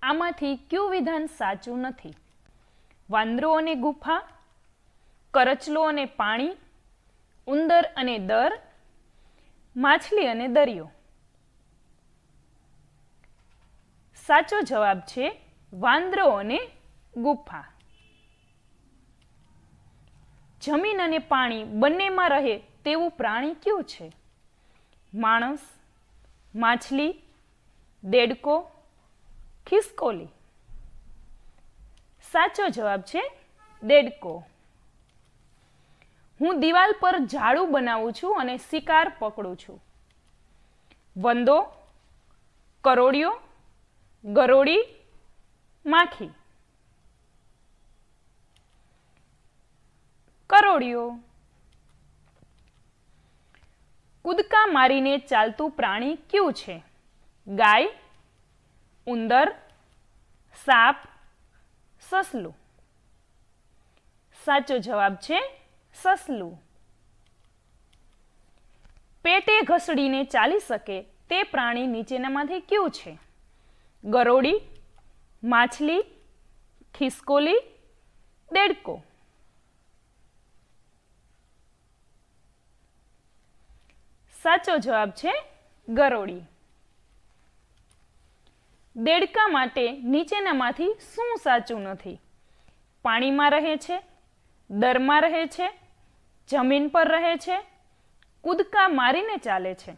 આમાંથી કયું વિધાન સાચું નથી? વાંદરો અને ગુફા, કરચલો અને પાણી, ઉંદર અને દર, માછલી અને દરિયો. સાચો જવાબ છે વાંદરો અને ગુફા. જમીન અને પાણી બંનેમાં રહે તેવું પ્રાણી કયું છે? માણસ, માછલી, દેડકો, ખિસકોલી. સાચો જવાબ છે દેડકો. હું દિવાલ પર ઝાડુ બનાવું છું અને શિકાર પકડું છું. વંદો, કરોડિયો, ગરોળી, માખી. કરોડિયો. કૂદકા મારીને ચાલતું પ્રાણી કયું છે? ગાય, ઉંદર, સાપ, સસલું. સાચો જવાબ છે સસલું. પેટે ઘસડીને ચાલી શકે તે પ્રાણી નીચેનામાંથી કયું છે? ગરોળી, માછલી, ખિસકોલી, દેડકો. સાચો જવાબ છે ગરોળી. દેડકા માટે નીચેનામાંથી શું સાચું નથી? પાણીમાં રહે છે, દરમાં રહે છે, જમીન પર રહે છે, કૂદકા મારીને ચાલે છે.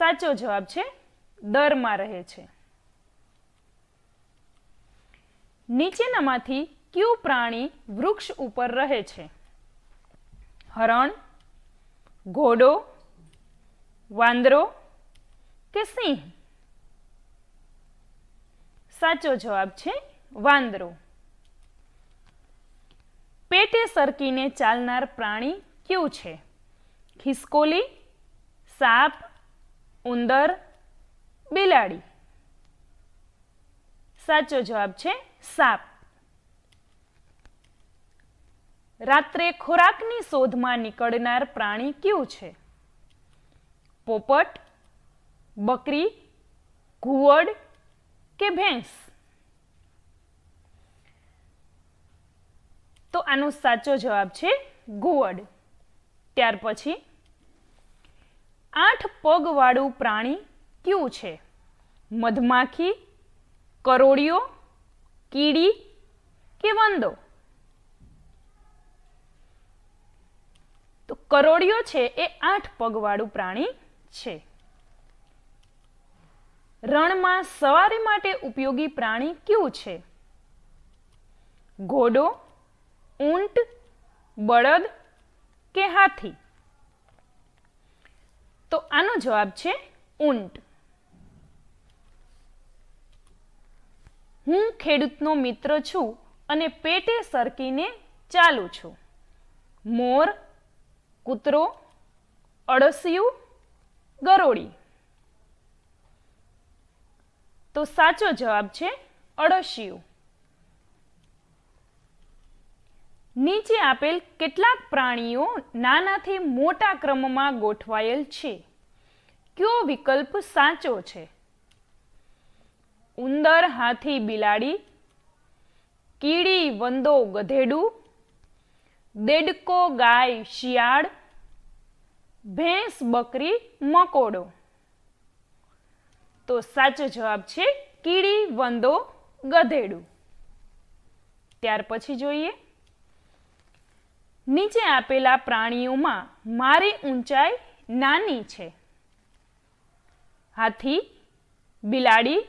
સાચો જવાબ છે દરમાં રહે છે. નીચેનામાંથી કયું પ્રાણી વૃક્ષ ઉપર રહે છે? હરણ, ઘોડો, વાંદરો કે સિંહ? સાચો જવાબ છે વાંદરો. પેટે સરકીને ચાલનાર પ્રાણી કયું છે? ખિસકોલી, સાપ, ઉંદર, બિલાડી. સાચો જવાબ છે સાપ. રાત્રે ખોરાકની શોધમાં નીકળનાર પ્રાણી કયું છે? પોપટ, બકરી, ઘુવડ કે ભેંસ? તો આનો સાચો જવાબ છે ઘુવડ. ત્યાર પછી 8 પગવાળું પ્રાણી કયું છે? મધમાખી, કરોડિયો, કીડી કે વંદો? તો કરોડિયો છે એ 8 પગવાળું પ્રાણી છે. રણમાં સવારી માટે ઉપયોગી પ્રાણી કયું છે? ઘોડો, ઊંટ, બળદ કે હાથી? તો આનો જવાબ છે ઊંટ. હું ખેડૂતનો મિત્ર છું અને પેટે સરકીને ચાલું છું. મોર, કૂતરો, અળસિયું, ગરોળી? તો સાચો જવાબ છે અળસિયું. નીચે આપેલ કેટલાક પ્રાણીઓ નાનાથી મોટા ક્રમમાં ગોઠવાયેલ છે. કયો વિકલ્પ સાચો છે? ઉંદર, હાથી, બિલાડી, કીડી, વંદો, ગધેડું, દેડકો, ગાય, શિયાળ, ભેંસ, બકરી, મકોડો? તો સાચો જવાબ છે કીડી, વંદો, ગધેડું. ત્યાર પછી જોઈએ, નીચે આપેલા પ્રાણીઓમાં મારી ઊંચાઈ નાની છે. હાથી, બિલાડી,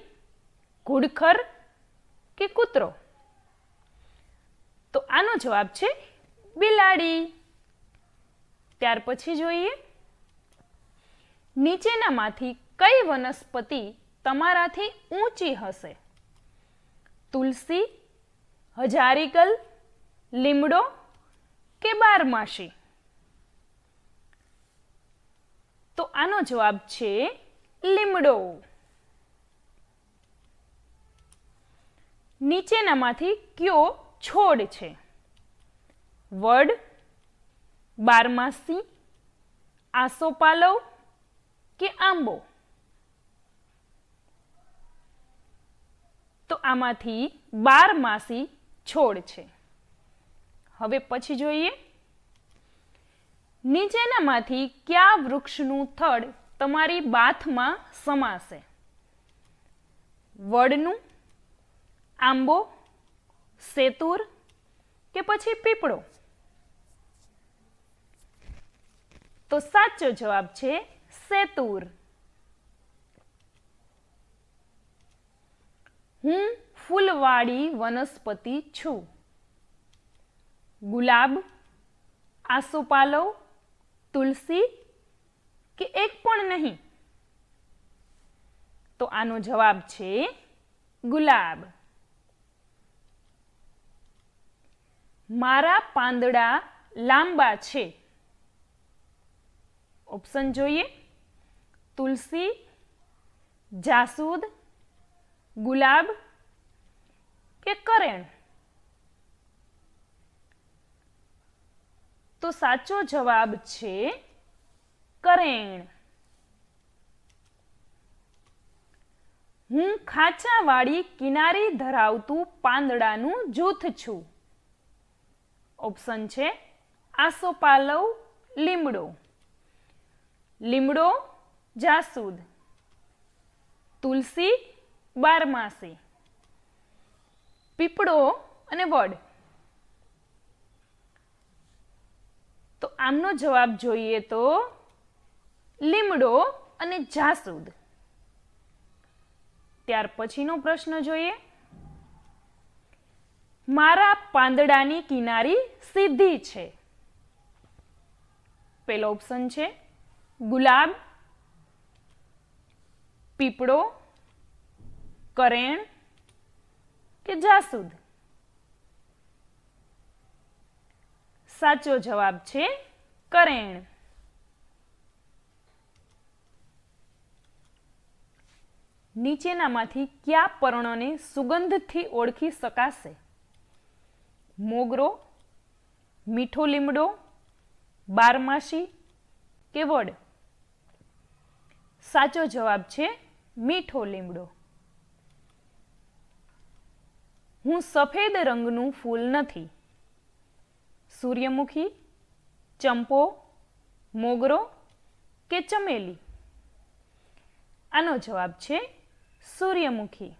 ઘુડખર કે કૂતરો? તો આનો જવાબ છે બિલાડી. ત્યાર પછી જોઈએ, નીચેનામાંથી કઈ વનસ્પતિ તમારાથી ઊંચી હશે? તુલસી, હજારીકલ, લીમડો કે બારમાસી? તો આનો જવાબ છે લીમડો. નીચેનામાંથી કયો છોડ છે? વડ, બારમાસી, આસોપાલવ કે આંબો? તો આમાંથી 12 છોડ છે. હવે પછી જોઈએ, નીચેનામાંથી કયા વૃક્ષનું થડ તમારી બાથમાં સમાશે? વડનું, આંબો, સેતુર કે પછી પીપળો? તો સાચો જવાબ છે સેતુર. હું ફૂલવાળી વનસ્પતિ છું. ગુલાબ, આસોપાલવ, તુલસી કે એક પણ નહીં? તો આનો જવાબ છે ગુલાબ. મારા પાંદડા લાંબા છે. ઓપ્શન જોઈએ, તુલસી, જાસૂદ, ગુલાબ કે કરેણ? તો સાચો જવાબ છે કરેણ. હું ખાંચાવાળી કિનારી ધરાવતું પાંદડાનું જૂથ છું. ઓપ્શન છે આસોપાલવ, લીમડો. લીમડો, જાસૂદ, તુલસી, બારમાસી, પીપળો અને વડ? તો આમનો જવાબ જોઈએ તો લીમડો અને જાસૂદ. ત્યાર પછીનો પ્રશ્ન જોઈએ, મારા પાંદડાની કિનારી સીધી છે. પહેલો ઓપ્શન છે ગુલાબ, પીપળો, કરેણ કે જાસૂદ? સાચો જવાબ છે કરેણ. નીચેનામાંથી કયા પર્ણને સુગંધથી ઓળખી શકાશે? મોગરો, મીઠો લીમડો, બારમાસી કે વડ? સાચો જવાબ છે મીઠો લીમડો. હું સફેદ રંગનું ફૂલ નથી. સૂર્યમુખી, ચંપો, મોગરો કે ચમેલી? આનો જવાબ છે સૂર્યમુખી.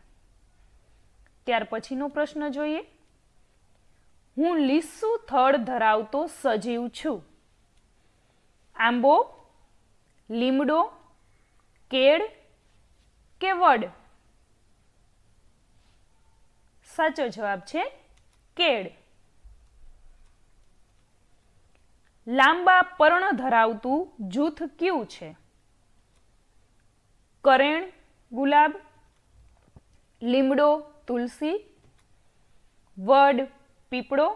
ત્યાર પછીનો પ્રશ્ન જોઈએ, હું લીસું થડ ધરાવતો સજીવ છું. આંબો, લીમડો, કેળ કે વડ? સાચો જવાબ છે કેળ. લાંબા પર્ણ ધરાવતું જૂથ કયું છે? કરેણ, ગુલાબ, લીમડો, તુલસી, વડ, પીપળો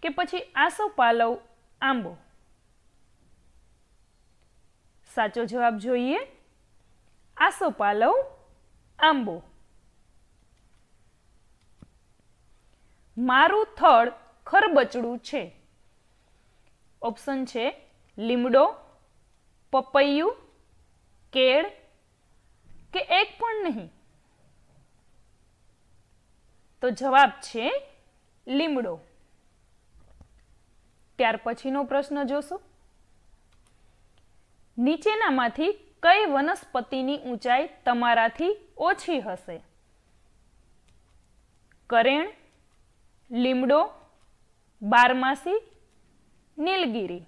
કે પછી આસોપાલવ, આંબો? સાચો જવાબ જોઈએ આસોપાલવ, આંબો. મારું થડ ખરબચડું છે. ઓપ્શન છે લીમડો, પપૈયું, કેળ કે એક પણ નહીં? તો જવાબ છે લીમડો. ત્યાર પછીનો પ્રશ્ન જોશું, નીચેનામાંથી કઈ વનસ્પતિની ઊંચાઈ તમારાથી ઓછી હશે? કરેણ, લીમડો, બારમાસી, નીલગિરી?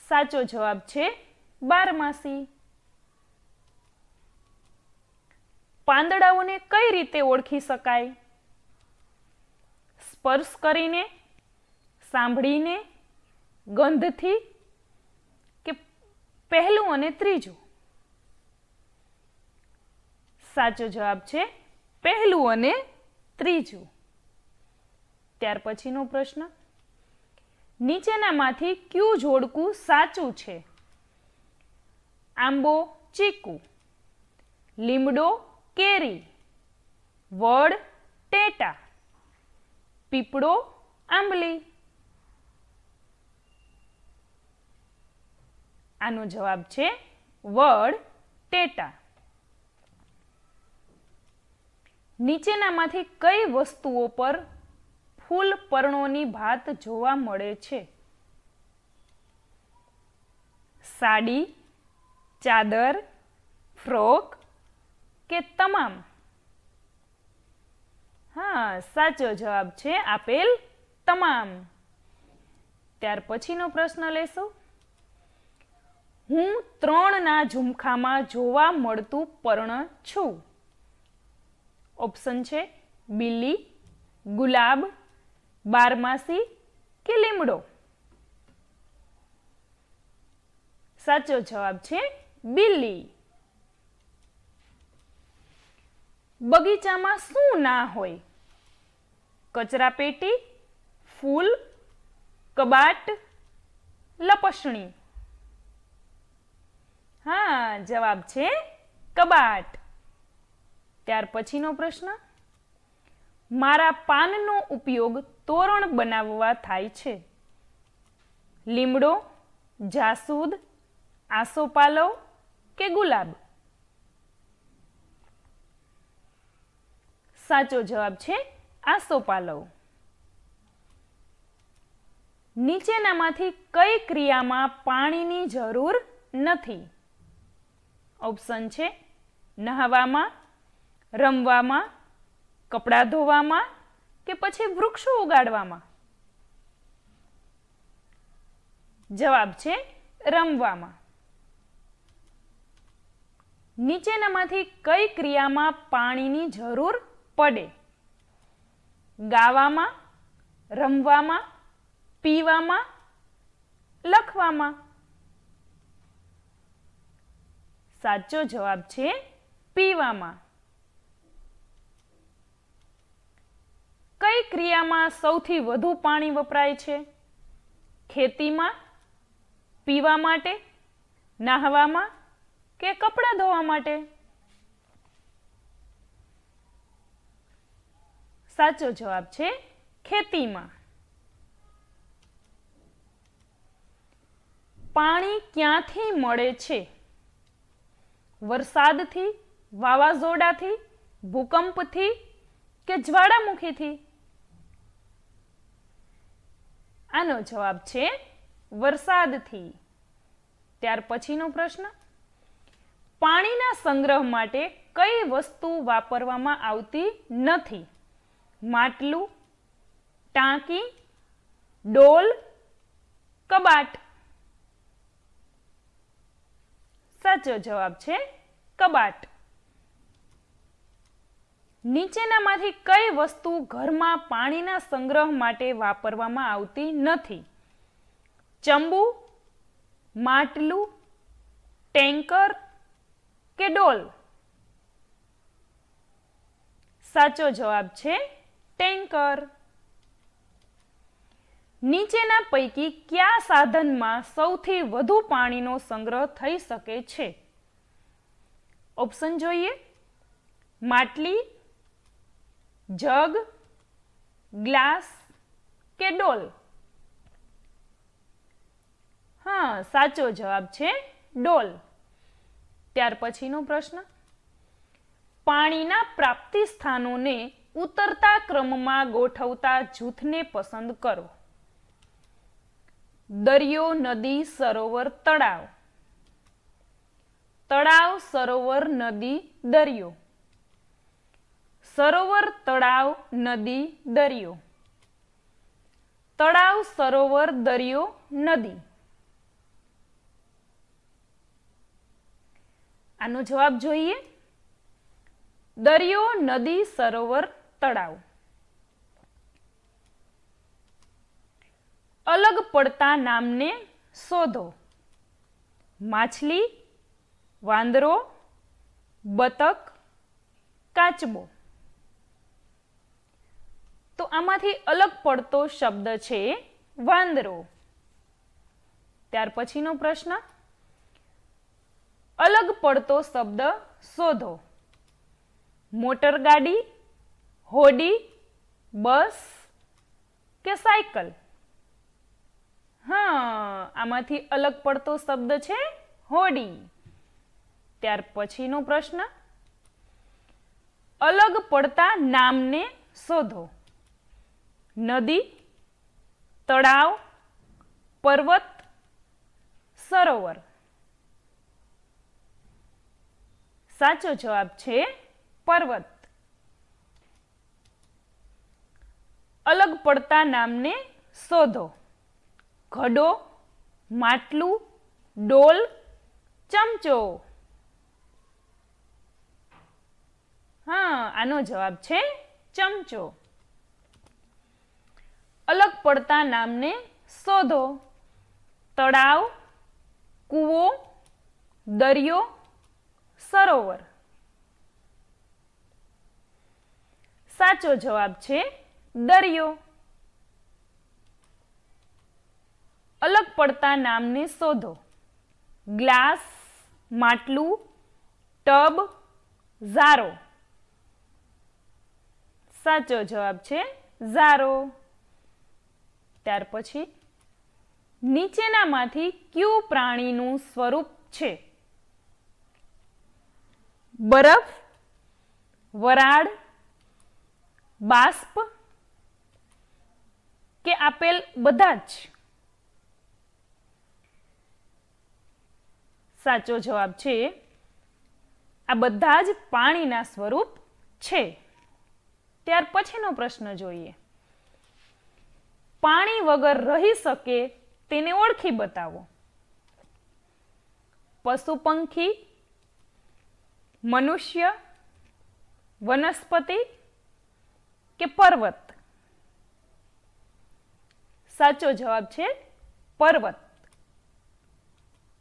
સાચો જવાબ છે બારમાસી. પાંદડાઓને કઈ રીતે ઓળખી શકાય? સ્પર્શ કરીને, સાંભળીને, ગંધથી કે પહેલું અને ત્રીજું? સાચો જવાબ છે પહેલું અને ત્રીજું. ત્યાર પછીનો પ્રશ્ન, નીચેનામાંથી કયું જોડકું સાચું છે? આંબો, ચીકુ, લીમડો, કેરી, વડ, ટેટા, પીપળો, આંબલી? આનો જવાબ છે વડ, ટેટા. નીચેનામાંથી કઈ વસ્તુઓ પર ફૂલ પર્ણોની ભાત જોવા મળે છે? સાડી, ચાદર, ફ્રોક કે તમામ? હા, સાચો જવાબ છે આપેલ તમામ. ત્યાર પછીનો પ્રશ્ન લેશું. હું 3ના ઝુમખામાં જોવા મળતું પર્ણ છું. ઓપ્શન છે બિલ્લી, ગુલાબ, બારમાસી કે લીમડો? સાચો જવાબ છે બિલ્લી. બગીચામાં શું ના હોય? કચરાપેટી, ફૂલ, કબાટ, લપસણી? હા, જવાબ છે કબાટ. ત્યાર પછીનો પ્રશ્ન. મારા પાનનો ઉપયોગ તોરણ બનાવવા થાય છે. લીમડો, જાસૂદ, આસોપાલવ કે ગુલાબ? સાચો જવાબ છે આસોપાલવ. નીચેનામાંથી કઈ ક્રિયામાં પાણીની જરૂર નથી? ઓપ્શન છે નહાવામાં, રમવામાં, કપડાં ધોવામાં કે પછી વૃક્ષો ઉગાડવામાં? જવાબ છે રમવામાં. નીચેનામાંથી કઈ ક્રિયામાં પાણીની જરૂર પડે? ગાવામાં, રમવામાં, પીવામાં, લખવામાં? સાચો જવાબ છે પીવામાં. કઈ ક્રિયામાં સૌથી વધુ પાણી વપરાય છે? ખેતીમાં, પીવા માટે, નહાવામાં કે કપડાં ધોવા માટે? સાચો જવાબ છે ખેતીમાં. પાણી ક્યાંથી મળે છે? વરસાદથી, વાવાઝોડાથી, ભૂકંપથી કે જ્વાળામુખીથી? આનો જવાબ છે વરસાદથી. ત્યાર પછીનો પ્રશ્ન. પાણીના સંગ્રહ માટે કઈ વસ્તુ વાપરવામાં આવતી નથી? માટલું, ટાંકી, ડોલ, કબાટ? સાચો જવાબ છે કબાટ. નીચેનામાંથી કઈ વસ્તુ ઘરમાં પાણીના સંગ્રહ માટે વાપરવામાં આવતી નથી? ચંબુ, માટલું, ટેન્કર કે ડોલ? સાચો જવાબ છે ટેન્કર. નીચેના પૈકી કયા સાધનમાં સૌથી વધુ પાણીનો સંગ્રહ થઈ શકે છે? ઓપ્શન જોઈએ. માટલી, જગ, ગ્લાસ કે ડોલ? હા, સાચો જવાબ છે ડોલ. ત્યાર પછીનો પ્રશ્ન. પાણીના પ્રાપ્તિ સ્થાનોને ઉતરતા ક્રમમાં ગોઠવતા જૂથને પસંદ કરો. દરિયો, નદી, સરોવર, તળાવ? તળાવ, સરોવર, નદી, દરિયો? સરોવર, તળાવ, નદી, દરિયો? તળાવ, સરોવર, દરિયો, નદી? આનો જવાબ જોઈએ. દરિયો, નદી, સરોવર, તળાવ. અલગ પડતા નામને શોધો. માછલી, વાંદરો, બતક, કાચબો? તો આમાંથી અલગ પડતો શબ્દ છે વાંદરો. ત્યાર પછીનો પ્રશ્ન. અલગ પડતો શબ્દ શોધો. મોટરગાડી, હોડી, બસ કે સાયકલ? હા, આમાંથી અલગ પડતો શબ્દ છે હોડી. ત્યાર પછીનો પ્રશ્ન. અલગ પડતા નામને શોધો. નદી, તળાવ, પર્વત, સરોવર. સાચો જવાબ છે પર્વત. અલગ પડતા નામને શોધો. ઘડો, માટલું, ડોલ, ચમચો. હા, આનો જવાબ છે ચમચો. અલગ પડતા નામને શોધો. તળાવ, કૂવો, દરિયો, સરોવર. સાચો જવાબ છે દરિયો. અલગ પડતા નામને શોધો. ગ્લાસ, માટલું, ટબ, ઝારો. સાચો જવાબ છે ઝારો. ત્યાર પછી નીચેનામાંથી કયું પ્રાણીનું સ્વરૂપ છે? બરફ, વરાળ, બાષ્પ કે આપેલ બધા જ? સાચો જવાબ છે આ બધા જ પાણીના સ્વરૂપ છે. ત્યાર પછીનો પ્રશ્ન જોઈએ. પાણી વગર રહી શકે તેને ઓળખી બતાવો. પશુ પંખી, મનુષ્ય, વનસ્પતિ કે પર્વત? સાચો જવાબ છે પર્વત.